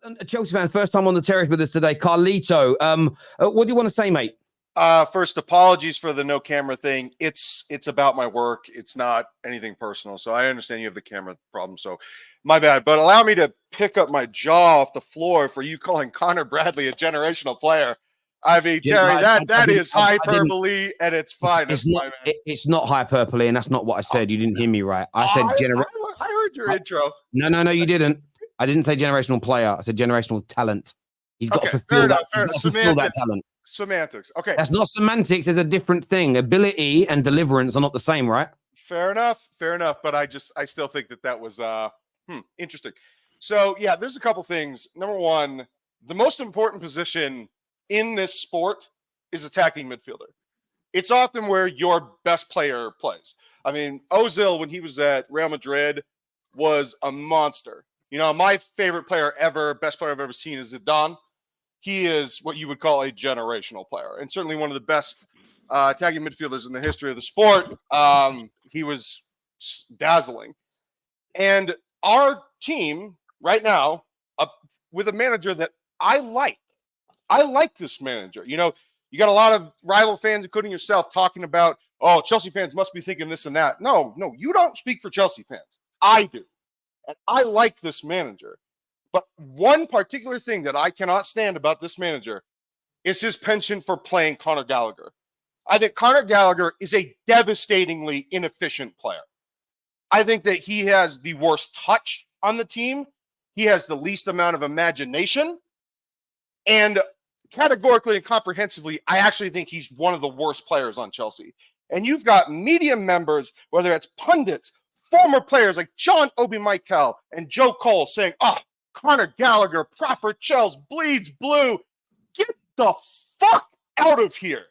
a Chelsea fan, first time on the terrace with us today, Carlito. What do you want to say, mate? First, apologies for the no camera thing. It's about my work. It's not anything personal. So I understand you have the camera problem. So my bad. But allow me to pick up my jaw off the floor for you calling Connor Bradley a generational player. I mean, Terry, that is hyperbole, and it's fine. It's not hyperbole, and that's not what I said. You didn't hear me right. I said I heard your intro. No, you didn't. I didn't say generational player. I said generational talent. He's got to fulfill that talent. Semantics. Okay. That's not semantics. It's a different thing. Ability and deliverance are not the same, right? Fair enough. But I still think that was interesting. So yeah, there's a couple things. Number one, the most important position in this sport is attacking midfielder. It's often where your best player plays. I mean, Ozil, when he was at Real Madrid, was a monster. You know, my favorite player ever, best player I've ever seen is Zidane. He is what you would call a generational player, and certainly one of the best attacking midfielders in the history of the sport. He was dazzling. And our team right now, with a manager that I like this manager. You know, you got a lot of rival fans, including yourself, talking about, oh, Chelsea fans must be thinking this and that. No, you don't speak for Chelsea fans. I do. And I like this manager. But one particular thing that I cannot stand about this manager is his penchant for playing Conor Gallagher. I think Conor Gallagher is a devastatingly inefficient player. I think that he has the worst touch on the team. He has the least amount of imagination. And categorically and comprehensively, I actually think he's one of the worst players on Chelsea. And you've got media members, whether it's pundits, former players like John Obi Mikel and Joe Cole saying, Conor Gallagher, proper Chelsea, bleeds blue. Get the fuck out of here.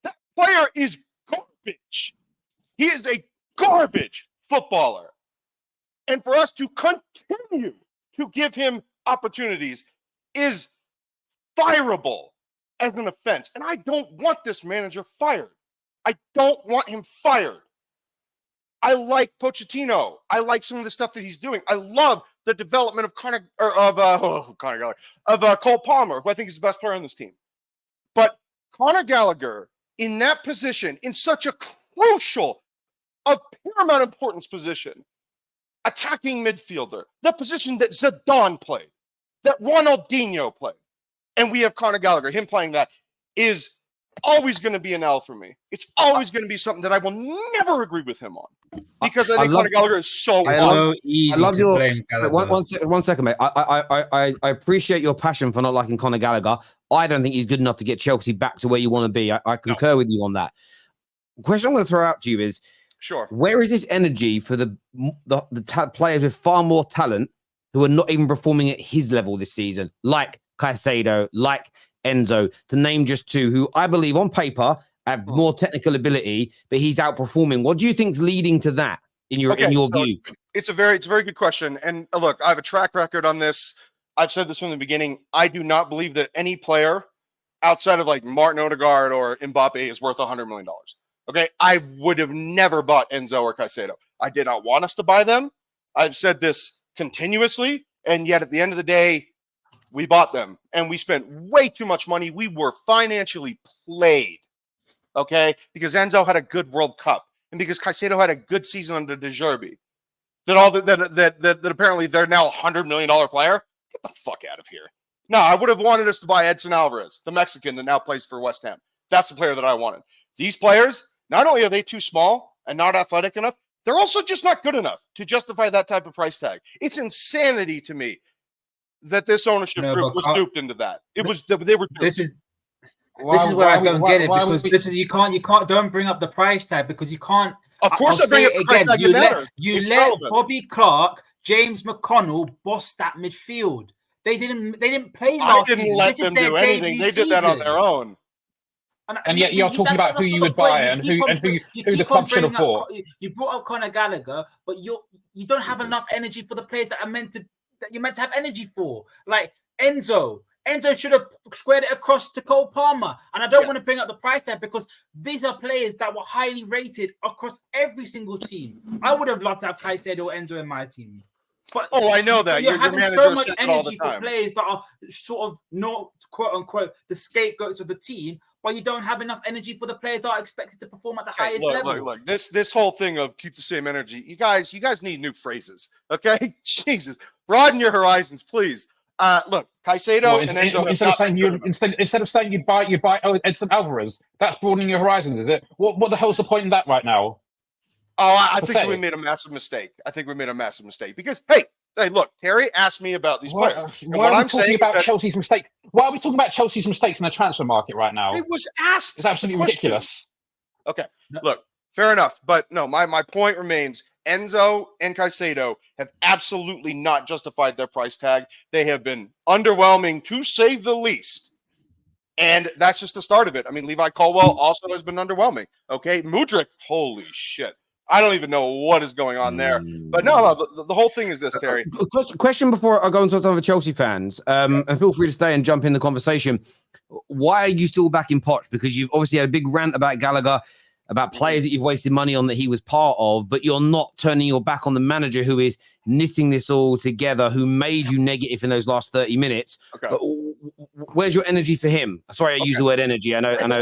That player is garbage. He is a garbage footballer. And for us to continue to give him opportunities is fireable as an offense. And I don't want this manager fired. I don't want him fired. I like Pochettino. I like some of the stuff that he's doing. I love the development of Cole Palmer, who I think is the best player on this team. But Conor Gallagher, in that position, in such a crucial, of paramount importance position, attacking midfielder, the position that Zidane played, that Ronaldinho played, and we have Conor Gallagher, him playing that, is always going to be an L for me. It's always going to be something that I will never agree with him on, because I think Conor Gallagher is so easy. I love your one second, mate. I appreciate your passion for not liking Conor Gallagher. I don't think he's good enough to get Chelsea back to where you want to be. I concur with you on that. The question I'm going to throw out to you is, sure, where is this energy for the players with far more talent who are not even performing at his level this season, like Caicedo, like Enzo, to name just two, who I believe on paper have more technical ability, but he's outperforming? What do you think's leading to that in your view? It's a very good question. And look, I have a track record on this. I've said this from the beginning. I do not believe that any player outside of like Martin Odegaard or Mbappe is worth $100 million. Okay, I would have never bought Enzo or Caicedo. I did not want us to buy them. I've said this continuously, and yet at the end of the day, we bought them, and we spent way too much money. We were financially played, okay, because Enzo had a good World Cup, and because Caicedo had a good season under De Zerbi. That apparently they're now a $100 million player. Get the fuck out of here. No, I would have wanted us to buy Edson Alvarez, the Mexican that now plays for West Ham. That's the player that I wanted. These players, not only are they too small and not athletic enough, they're also just not good enough to justify that type of price tag. It's insanity to me that this ownership group was duped into that. It was they were duped. This is where I don't get it, because you can't don't bring up the price tag, because you can't. Of course, I bring up the price tag. You let Bobby Clark, James McConnell boss that midfield. They didn't play last season. I didn't let them do anything. They did that on their own. And yet you're talking about who you would buy and who the club should have bought. You brought up Conor Gallagher, but you don't have enough energy for the players that you're meant to have energy for. Like Enzo should have squared it across to Cole Palmer. And I don't want to bring up the price tag, because these are players that were highly rated across every single team. I would have loved to have Caicedo or Enzo in my team. But I know that. you're Your having manager so much says it all the energy for time. players that are sort of not quote unquote the scapegoats of the team, but you don't have enough energy for the players that are expected to perform at the highest level. Look. This whole thing of keep the same energy. You guys need new phrases. Okay, Jesus, broaden your horizons, please. Look, Caicedo and Enzo. Instead of saying you buy Edson Alvarez. That's broadening your horizons, is it? What the hell's the point in that right now? Oh, I think we made a massive mistake. Because hey, look, Terry asked me about these players. Why are we talking about Chelsea's mistakes? Why are we talking about Chelsea's mistakes in the transfer market right now? It was asked. It's absolutely ridiculous. Okay, look, fair enough, but no, my point remains. Enzo and Caicedo have absolutely not justified their price tag. They have been underwhelming, to say the least. And that's just the start of it. I mean, Levi Colwell also has been underwhelming. Okay, Mudryk, holy shit. I don't even know what is going on there. But no, the whole thing is this, Terry. Question before I go into some of the Chelsea fans, and feel free to stay and jump in the conversation. Why are you still back in Poch? Because you've obviously had a big rant about Gallagher, about players that you've wasted money on that he was part of, but you're not turning your back on the manager who is knitting this all together, who made you negative in those last 30 minutes. Okay. Where's your energy for him? Sorry, I use the word energy. I know. I think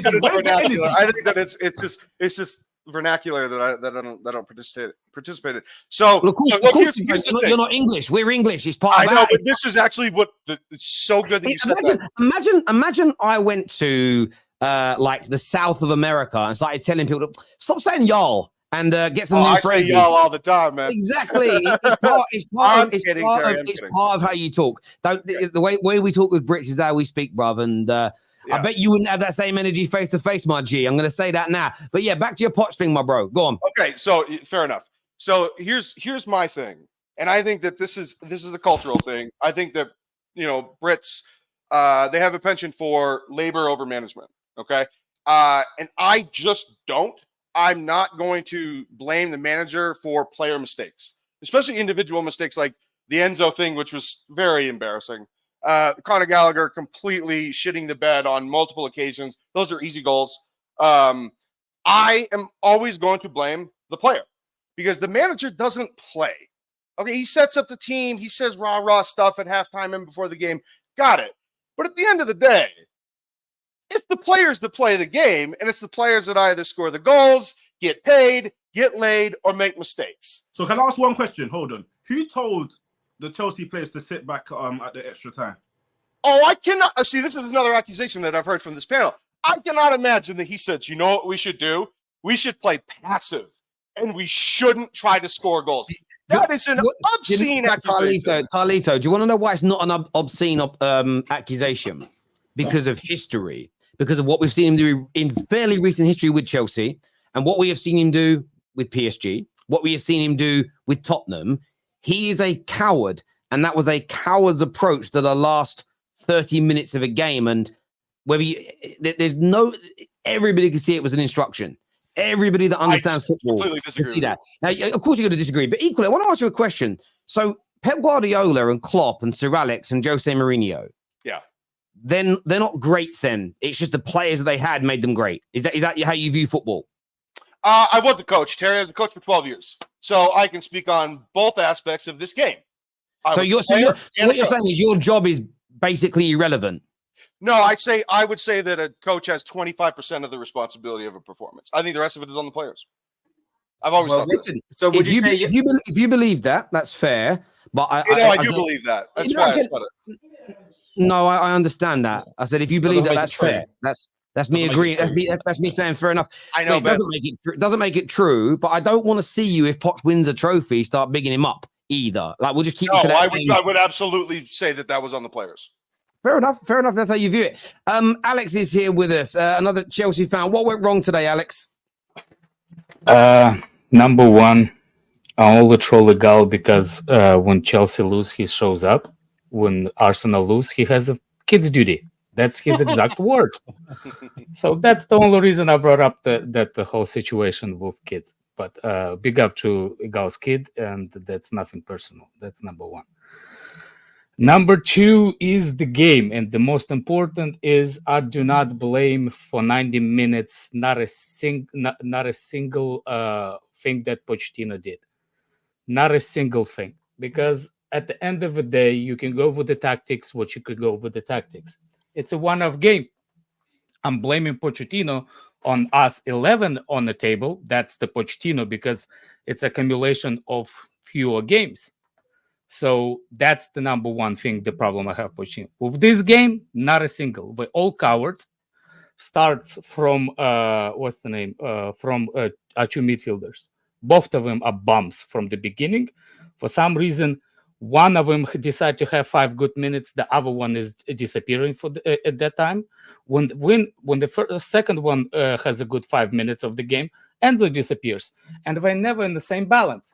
that it's vernacular. I think that it's just vernacular that I don't participate in. So well, of course you're not English. We're English. It's part of I know, but this is actually it's so good that you said that. Imagine I went to like the South of America and started telling people to stop saying y'all and get some new phrases. I say y'all all the time, man. Exactly. It's part of how you talk. The way we talk with Brits is how we speak, bruv. And I bet you wouldn't have that same energy face to face, my G. I'm going to say that now. But yeah, back to your Poch thing, my bro. Go on. Okay, so fair enough. So here's my thing, and I think that this is a cultural thing. I think that Brits they have a penchant for labor over management. Okay, and I just don't. I'm not going to blame the manager for player mistakes, especially individual mistakes like the Enzo thing, which was very embarrassing. Conor Gallagher completely shitting the bed on multiple occasions. Those are easy goals. I am always going to blame the player because the manager doesn't play. Okay, he sets up the team. He says rah stuff at halftime and before the game. Got it. But at the end of the day, it's the players that play the game, and it's the players that either score the goals, get paid, get laid, or make mistakes. So can I ask one question? Hold on. Who told the Chelsea players to sit back at the extra time? Oh, I cannot. See, this is another accusation that I've heard from this panel. I cannot imagine that he said, you know what we should do? We should play passive, and we shouldn't try to score goals. That is an obscene accusation. Carlito, do you want to know why it's not an obscene accusation? Because of history. Because of what we've seen him do in fairly recent history with Chelsea and what we have seen him do with PSG, what we have seen him do with Tottenham. He is a coward, and that was a coward's approach to the last 30 minutes of a game. And whether everybody can see it was an instruction. Everybody that understands football can see that. Now, of course, you're going to disagree, but equally, I want to ask you a question. So Pep Guardiola and Klopp and Sir Alex and Jose Mourinho, then they're not greats then. It's just the players that they had made them great. Is that how you view football? I was the coach. Terry, I was a coach for 12 years. So I can speak on both aspects of this game. So what you're saying is your job is basically irrelevant. No, I would say that a coach has 25% of the responsibility of a performance. I think the rest of it is on the players. I've always thought listen, so would you say if you believe that, that's fair. But I do believe that. That's why I said it. No, I understand that. I said if you believe that's fair. That's me agreeing. That's me saying fair enough. I know, but it doesn't make it true. But I don't want to see you if Poch wins a trophy start bigging him up either. Like we'll just keep. No, I would absolutely say that was on the players. Fair enough. That's how you view it. Alex is here with us. Another Chelsea fan. What went wrong today, Alex? Number one, I only troll the gal because when Chelsea lose, he shows up. When Arsenal lose, he has a kid's duty. That's his exact words. So that's the only reason I brought up the whole situation with kids. But big up to Gal's kid, and that's nothing personal. That's number one. Number two is the game, and the most important is I do not blame for 90 minutes not a single thing that Pochettino did. Not a single thing. Because at the end of the day, you can go with the tactics, what you could go with the tactics. It's a one-off game. I'm blaming Pochettino on us 11 on the table. That's the Pochettino because it's accumulation of fewer games. So that's the number one thing, the problem I have Pochettino. With this game, not a single. We're all cowards. Starts from, what's the name? From our two midfielders. Both of them are bums from the beginning. For some reason, one of them decided to have 5 good minutes. The other one is disappearing at that time. When the second one has a good 5 minutes of the game, Enzo disappears. And they're never in the same balance.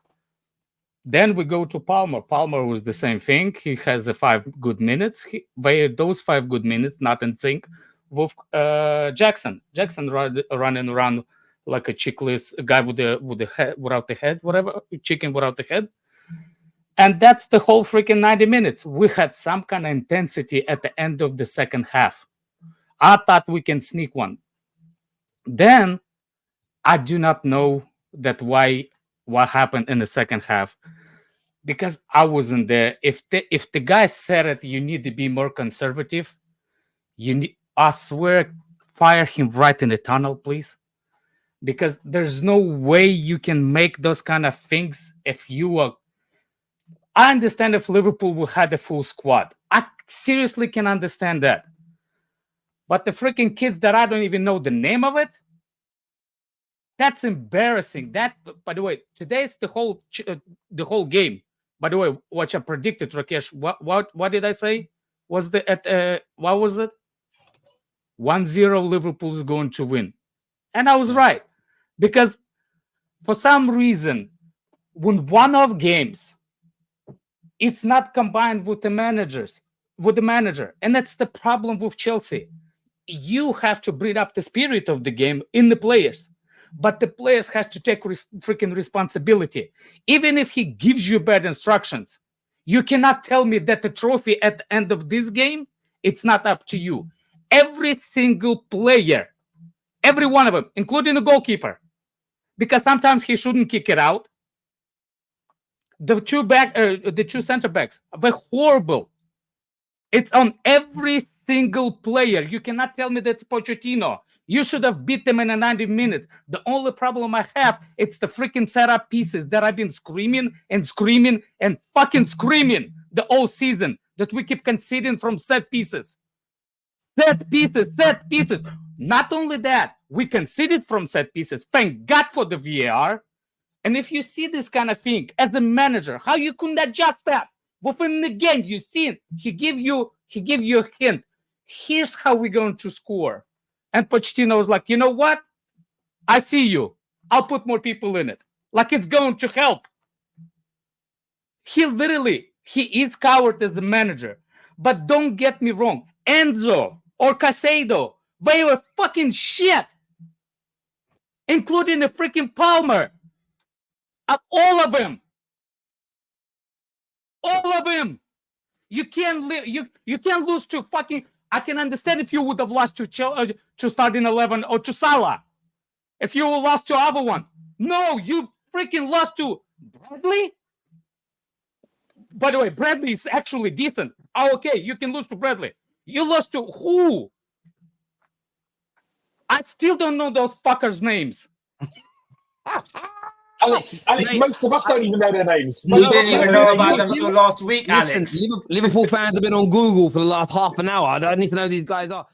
Then we go to Palmer. Palmer was the same thing. He has 5 good minutes. Those 5 good minutes not in sync with Jackson. Jackson running around like a chickless guy with the head without the head, whatever, chicken without the head. And that's the whole freaking 90 minutes. We had some kind of intensity at the end of the second half. I thought we can sneak one. Then I do not know what happened in the second half because I wasn't there. If the guy said it, you need to be more conservative. I swear, fire him right in the tunnel, please. Because there's no way you can make those kind of things if you are. I understand if Liverpool will have a full squad. I seriously can understand that. But the freaking kids that I don't even know the name of it, that's embarrassing. That, by the way, today's the whole game. By the way, what I predicted, Rakesh, what did I say? What was it? 1-0 Liverpool is going to win. And I was right. Because for some reason, when one-off games, it's not combined with the manager. And that's the problem with Chelsea. You have to bring up the spirit of the game in the players. But the players has to take freaking responsibility. Even if he gives you bad instructions, you cannot tell me that the trophy at the end of this game, it's not up to you. Every single player, every one of them, including the goalkeeper, because sometimes he shouldn't kick it out. The two center backs, they're horrible. It's on every single player. You cannot tell me that's Pochettino. You should have beat them in 90 minutes. The only problem I have, it's the freaking setup pieces that I've been screaming and fucking screaming the whole season that we keep conceding from set pieces. Set pieces. Not only that, we conceded from set pieces. Thank God for the VAR. And if you see this kind of thing as a manager, how you couldn't adjust that? Within the game, you see it. He give you a hint. Here's how we're going to score. And Pochettino was like, you know what? I see you. I'll put more people in it. Like it's going to help. He is coward as the manager. But don't get me wrong. Enzo or Casado, they were fucking shit. Including the freaking Palmer. All of them. You can't lose to fucking. I can understand if you would have lost to starting 11 or to Salah. If you lost to other one. No, you freaking lost to Bradley. By the way, Bradley is actually decent. Oh, okay, you can lose to Bradley. You lost to who? I still don't know those fuckers' names. Alex, most of us don't even know their names. We didn't even know about them until last week, Alex. Liverpool fans have been on Google for the last half an hour. I don't need to know who these guys are.